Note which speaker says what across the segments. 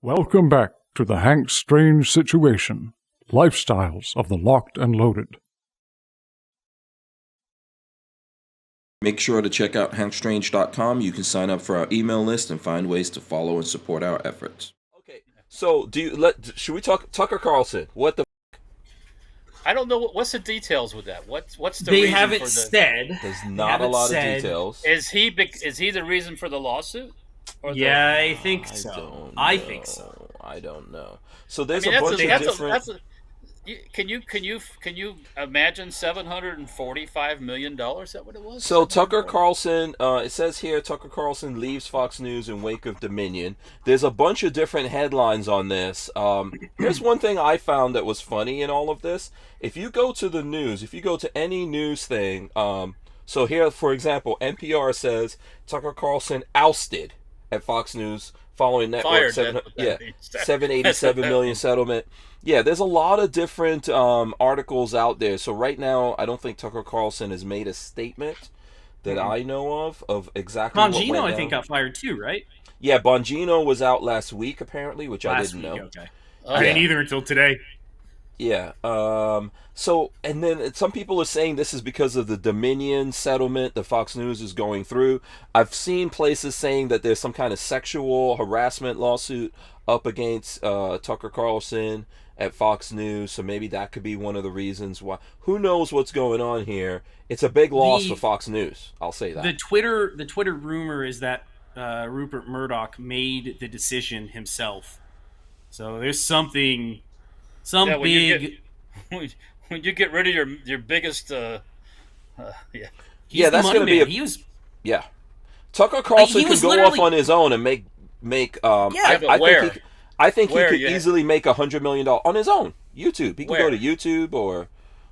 Speaker 1: Welcome back to the Hank Strange Situation, Lifestyles of the Locked and Loaded.
Speaker 2: Make sure to check out hankstrange.com. You can sign up for our email list and find ways to follow and support our efforts.
Speaker 3: Okay, so should we talk Tucker Carlson? What the?
Speaker 4: I don't know what's the details with that. What's the
Speaker 5: They
Speaker 4: reason
Speaker 5: haven't
Speaker 4: for the,
Speaker 5: said.
Speaker 3: There's not a lot of details.
Speaker 4: Is he the reason for the lawsuit?
Speaker 5: Yeah, I think so.
Speaker 3: think so. I don't know. So there's a bunch of different.
Speaker 4: Can you imagine $745 million? Is that what it was?
Speaker 3: So Tucker Carlson, it says here, Tucker Carlson leaves Fox News in wake of Dominion. There's a bunch of different headlines on this. Here's one thing I found that was funny in all of this. If you go to the news, if you go to any news thing, so here, for example, NPR says Tucker Carlson ousted at Fox News following network $787 million settlement. Yeah, there's a lot of different articles out there. So right now, I don't think Tucker Carlson has made a statement that I know of exactly what went
Speaker 5: Bongino,
Speaker 3: down.
Speaker 5: I think, got fired too, right?
Speaker 3: Yeah, Bongino was out last week, apparently, which I didn't know.
Speaker 5: Okay.
Speaker 6: I didn't either until today.
Speaker 3: Yeah. So, and then some people are saying this is because of the Dominion settlement that Fox News is going through. I've seen places saying that there's some kind of sexual harassment lawsuit up against Tucker Carlson at Fox News, so maybe that could be one of the reasons why. Who knows what's going on here? It's a big loss for Fox News. I'll say that.
Speaker 5: The Twitter rumor is that Rupert Murdoch made the decision himself. So there's something, big.
Speaker 4: When you get rid of your biggest,
Speaker 3: yeah, that's going to be
Speaker 5: He was.
Speaker 3: Yeah, Tucker Carlson can go off on his own and make. I think he could easily make $100 million on his own. YouTube. He can go to YouTube or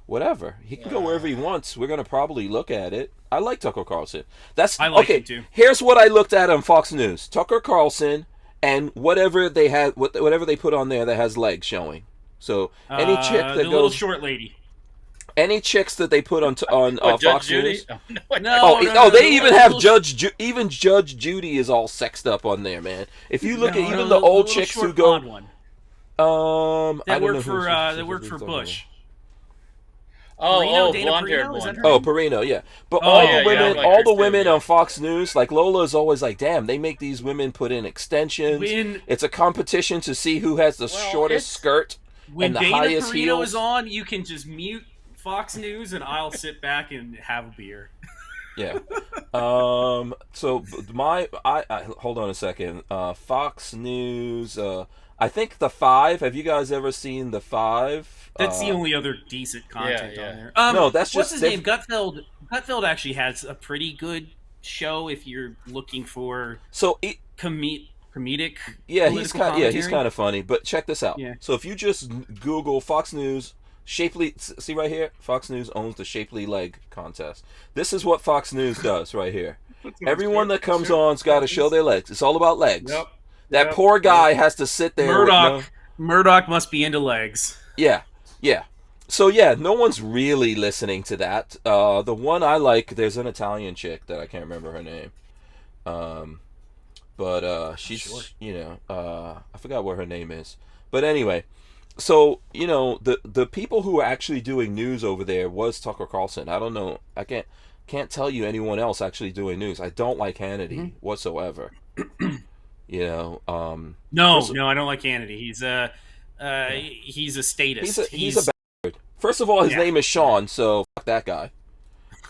Speaker 3: whatever. He can go wherever he wants. We're going to probably look at it. I like Tucker Carlson.
Speaker 5: I like him too.
Speaker 3: Here's what I looked at on Fox News: Tucker Carlson and whatever they had, whatever they put on there that has legs showing. So any chick that
Speaker 5: the
Speaker 3: goes,
Speaker 5: little short lady.
Speaker 3: Any chicks that they put on Fox News.
Speaker 5: No,
Speaker 3: they even have Judge Judy is all sexed up on there, man. If you look at even the old chicks who go,
Speaker 5: that worked for Bush.
Speaker 4: Blonde-haired one.
Speaker 3: Perino, yeah. But all the women on Fox News, like Lola is always like, damn, they make these women put in extensions. It's a competition to see who has the shortest skirt and the highest heels.
Speaker 5: When Dana Perino is on, you can just mute Fox News and I'll sit back and have a beer.
Speaker 3: Yeah. So I hold on a second. Fox News. I think the 5. Have you guys ever seen the 5?
Speaker 5: That's the only other decent content on there.
Speaker 3: No, that's just
Speaker 5: what's his name? Gutfeld. Gutfeld actually has a pretty good show if you're looking for comedic.
Speaker 3: Yeah, he's kind of funny. But check this out.
Speaker 5: Yeah.
Speaker 3: So if you just Google Fox News. Shapely, see right here? Fox News owns the Shapely Leg contest. This is what Fox News does right here. Everyone that comes on's got to show their legs. It's all about legs. That poor guy has to sit there.
Speaker 5: Murdoch must be into legs.
Speaker 3: Yeah. So yeah, no one's really listening to that. The one I like, there's an Italian chick that I can't remember her name. But she's, I forgot what her name is. But anyway. So, the people who are actually doing news over there was Tucker Carlson. I don't know. I can't tell you anyone else actually doing news. I don't like Hannity whatsoever.
Speaker 5: No, I don't like Hannity. He's a statist.
Speaker 3: He's a bastard. First of all, his name is Sean, so fuck that guy.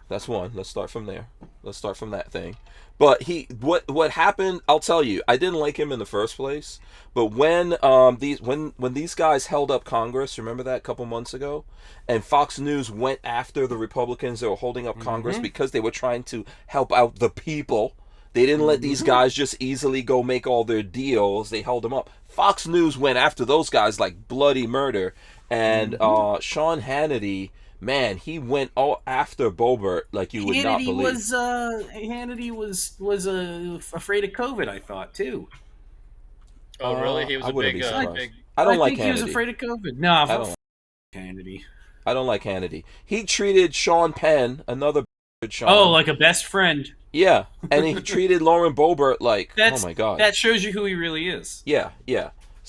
Speaker 3: That's one. Let's start from there. Let's start from that thing. But what happened? I'll tell you. I didn't like him in the first place. But when these guys held up Congress, remember that a couple months ago, and Fox News went after the Republicans that were holding up Congress because they were trying to help out the people. They didn't let these guys just easily go make all their deals. They held them up. Fox News went after those guys like bloody murder, and Sean Hannity. Man, he went all after Boebert like you would not believe.
Speaker 5: Hannity was afraid of COVID, I thought, too.
Speaker 4: Oh, really? He was
Speaker 3: I
Speaker 4: a
Speaker 3: wouldn't
Speaker 4: big...
Speaker 3: be surprised. I don't like Hannity.
Speaker 5: He was afraid of COVID. No, I don't like Hannity.
Speaker 3: I don't like Hannity. He treated Sean Penn, another Sean.
Speaker 5: Oh, like a best friend.
Speaker 3: Yeah, and he treated Lauren Boebert like, oh my God.
Speaker 5: That shows you who he really is.
Speaker 3: Yeah.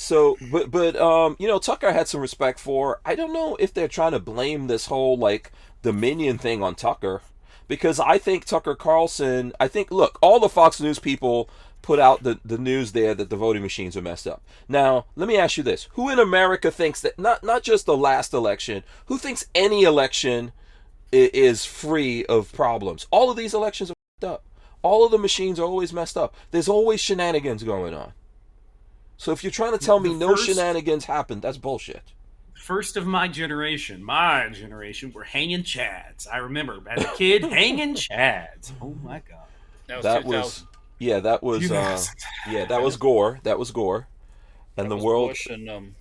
Speaker 3: So, but Tucker had some respect for. I don't know if they're trying to blame this whole like Dominion thing on Tucker, because I think Tucker Carlson. Look, all the Fox News people put out the news there that the voting machines are messed up. Now, let me ask you this: who in America thinks that not just the last election? Who thinks any election is free of problems? All of these elections are messed up. All of the machines are always messed up. There's always shenanigans going on. So if you're trying to tell me no shenanigans happened, that's bullshit.
Speaker 5: First of my generation, were hanging chads. I remember as a kid hanging chads. Oh my god.
Speaker 3: That was Gore. That was Gore. And the world
Speaker 4: Bush and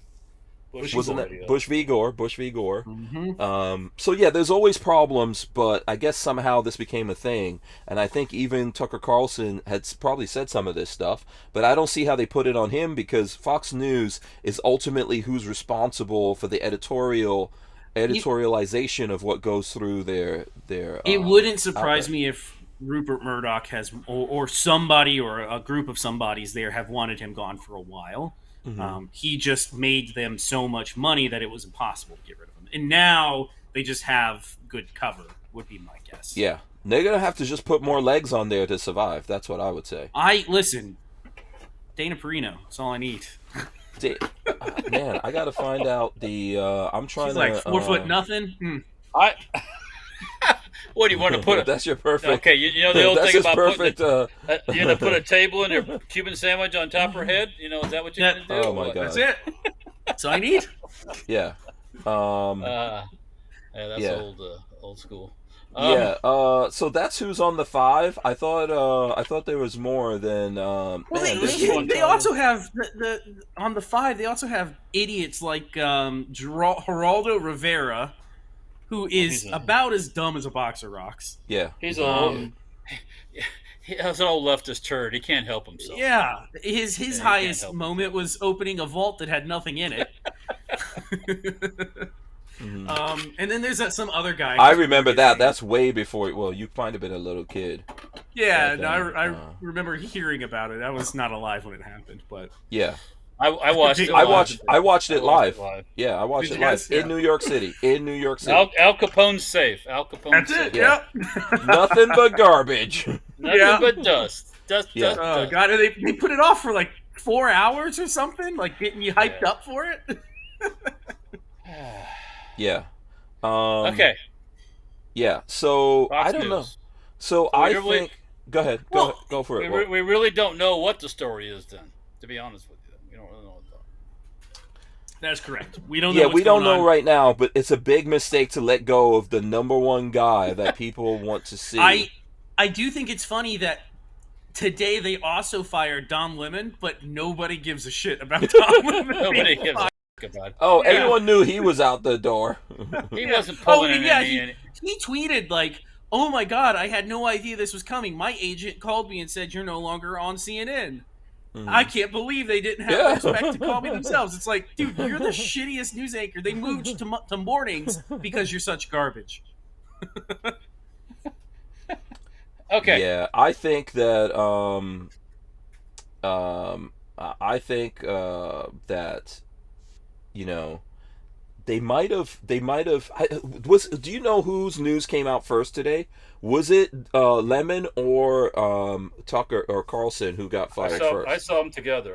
Speaker 3: wasn't it Bush v. Gore? Bush v. Gore.
Speaker 5: Mm-hmm.
Speaker 3: So yeah, there's always problems, but I guess somehow this became a thing, and I think even Tucker Carlson had probably said some of this stuff, but I don't see how they put it on him, because Fox News is ultimately who's responsible for the editorialization of what goes through their.
Speaker 5: It wouldn't surprise me if Rupert Murdoch has, or somebody, or a group of somebodies there have wanted him gone for a while. He just made them so much money that it was impossible to get rid of him. And now they just have good cover, would be my guess.
Speaker 3: Yeah. They're going to have to just put more legs on there to survive. That's what I would say.
Speaker 5: Listen, Dana Perino, that's all I need.
Speaker 3: Man, I got to find out the, I'm trying
Speaker 5: She's like 4 foot nothing.
Speaker 4: What do you want to put?
Speaker 3: That's your perfect.
Speaker 4: Okay, you know the old thing about
Speaker 3: perfect,
Speaker 4: put a table and your Cuban sandwich on top of her head. You know, is that what you're going to do?
Speaker 3: Oh my god,
Speaker 5: that's it. That's all I need.
Speaker 3: Yeah.
Speaker 4: That's old school.
Speaker 3: So that's who's on the 5. I thought there was more than.
Speaker 5: They also have on the 5. They also have idiots like Geraldo Rivera, who is about as dumb as a box of rocks.
Speaker 3: Yeah,
Speaker 4: he's an old leftist turd. He can't help himself.
Speaker 5: Yeah, his highest moment was opening a vault that had nothing in it. And then there's some other guy.
Speaker 3: I remember that. That's way before. Well, you might have been a little kid.
Speaker 5: Yeah, I remember hearing about it. I was not alive when it happened, but
Speaker 3: yeah.
Speaker 4: I watched it.
Speaker 3: I watched it live. Yeah, I watched it live in New York City.
Speaker 4: Al Capone's safe.
Speaker 5: That's
Speaker 4: safe.
Speaker 5: it. Yeah.
Speaker 3: Nothing but garbage.
Speaker 4: Nothing but dust. Dust.
Speaker 5: Oh god, they put it off for like 4 hours or something, like getting you hyped up for it.
Speaker 3: Yeah.
Speaker 4: Okay.
Speaker 3: Yeah. So
Speaker 4: Fox
Speaker 3: I don't
Speaker 4: News.
Speaker 3: know. So I think. Go ahead. Go for it.
Speaker 4: We really don't know what the story is then. To be honest with you, we don't really know what.
Speaker 5: That's correct. We don't know.
Speaker 3: Yeah, we don't know right now, but it's a big mistake to let go of the number one guy that people want to see.
Speaker 5: I do think it's funny that today they also fired Don Lemon, but nobody gives a shit about Don Lemon.
Speaker 4: Nobody gives a shit about it.
Speaker 3: Oh, everyone knew he was out the door.
Speaker 4: He wasn't pulling
Speaker 5: he tweeted like, "Oh my god, I had no idea this was coming. My agent called me and said you're no longer on CNN." I can't believe they didn't have respect to call me themselves. It's like, dude, you're the shittiest news anchor. They moved you to mornings because you're such garbage.
Speaker 4: Okay.
Speaker 3: Yeah, I think that that they might have do you know whose news came out first today? Was it Lemon or Tucker or Carlson who got fired first?
Speaker 4: I saw them together.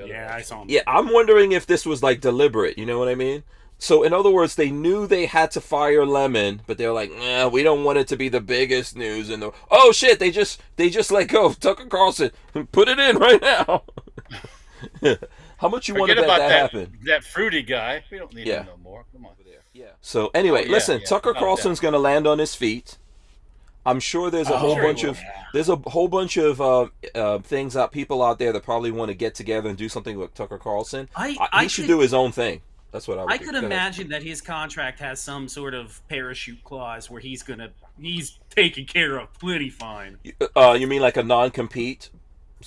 Speaker 5: Yeah, I saw them.
Speaker 3: Yeah, I'm wondering if this was like deliberate, you know what I mean? So in other words, they knew they had to fire Lemon, but they're like, we don't want it to be the biggest news in the. Oh shit! They just let go of Tucker Carlson. Put it in right now. How much you want to bet that happened?
Speaker 4: That fruity guy. We don't need him no more. Come on.
Speaker 3: Yeah. So anyway, listen. Tucker Carlson's going to land on his feet. I'm sure there's a whole bunch of things that people out there that probably want to get together and do something with Tucker Carlson. He should do his own thing. That's what I would.
Speaker 5: I could imagine that his contract has some sort of parachute clause where he's taken care of plenty fine.
Speaker 3: You mean like a non-compete?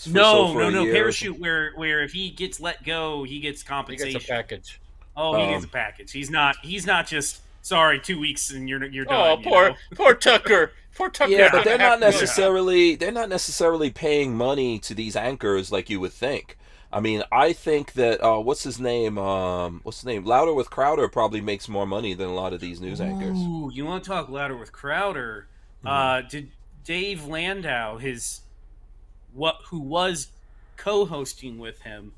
Speaker 5: No. Parachute where if he gets let go, he gets compensation.
Speaker 4: He gets a package.
Speaker 5: Oh, he gets a package. He's not just sorry, 2 weeks and you're done.
Speaker 4: Oh, poor Tucker. Poor Tucker.
Speaker 3: Yeah, but they're not necessarily paying money to these anchors like you would think. I mean, I think that what's his name? Louder with Crowder probably makes more money than a lot of these news anchors.
Speaker 5: Ooh, you want to talk Louder with Crowder? Did Dave Landau, who was co-hosting with him,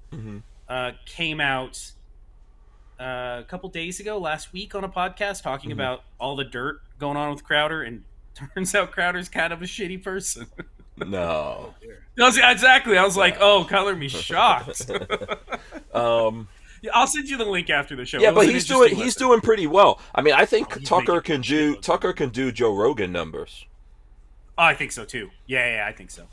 Speaker 5: came out a couple days ago, last week, on a podcast talking about all the dirt going on with Crowder, and turns out Crowder's kind of a shitty person.
Speaker 3: No.
Speaker 5: Exactly. I was like, oh, color me shocked. I'll send you the link after the show.
Speaker 3: Yeah, but he's doing pretty well. I mean, I think Tucker can do Joe Rogan numbers.
Speaker 5: Oh, I think so too. Yeah, I think so.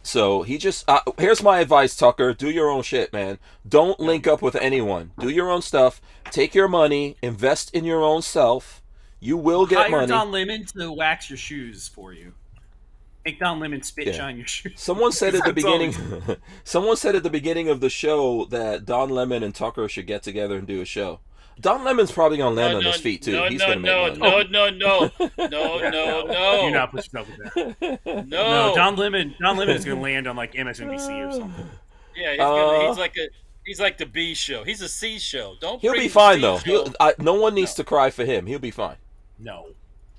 Speaker 3: So he just here's my advice, Tucker: do your own shit, man. Don't link up with anyone. Do your own stuff. Take your money, invest in your own self. You will get money.
Speaker 5: Hire Don Lemon to wax your shoes for you. Make Don Lemon spit shine your shoes.
Speaker 3: Someone said at the beginning. Someone said at the beginning of the show that Don Lemon and Tucker should get together and do a show. Don Lemon's probably gonna land on his feet too. He's gonna make money.
Speaker 4: No.
Speaker 5: You're not pushing up with that. No, Don Lemon is gonna land on like MSNBC or something.
Speaker 4: Yeah, he's like the B show. He's a C show.
Speaker 3: He'll be fine though. No one needs to cry for him. He'll be fine.
Speaker 5: No.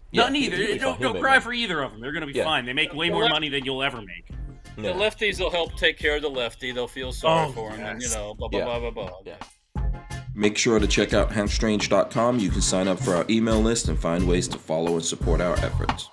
Speaker 3: Yeah,
Speaker 5: Not neither. Don't cry for either of them. They're going to be fine. They make way more money than you'll ever make.
Speaker 4: The lefties will help take care of the lefty. They'll feel sorry for him, and blah blah blah.
Speaker 2: Yeah. Make sure to check out hankstrange.com. You can sign up for our email list and find ways to follow and support our efforts.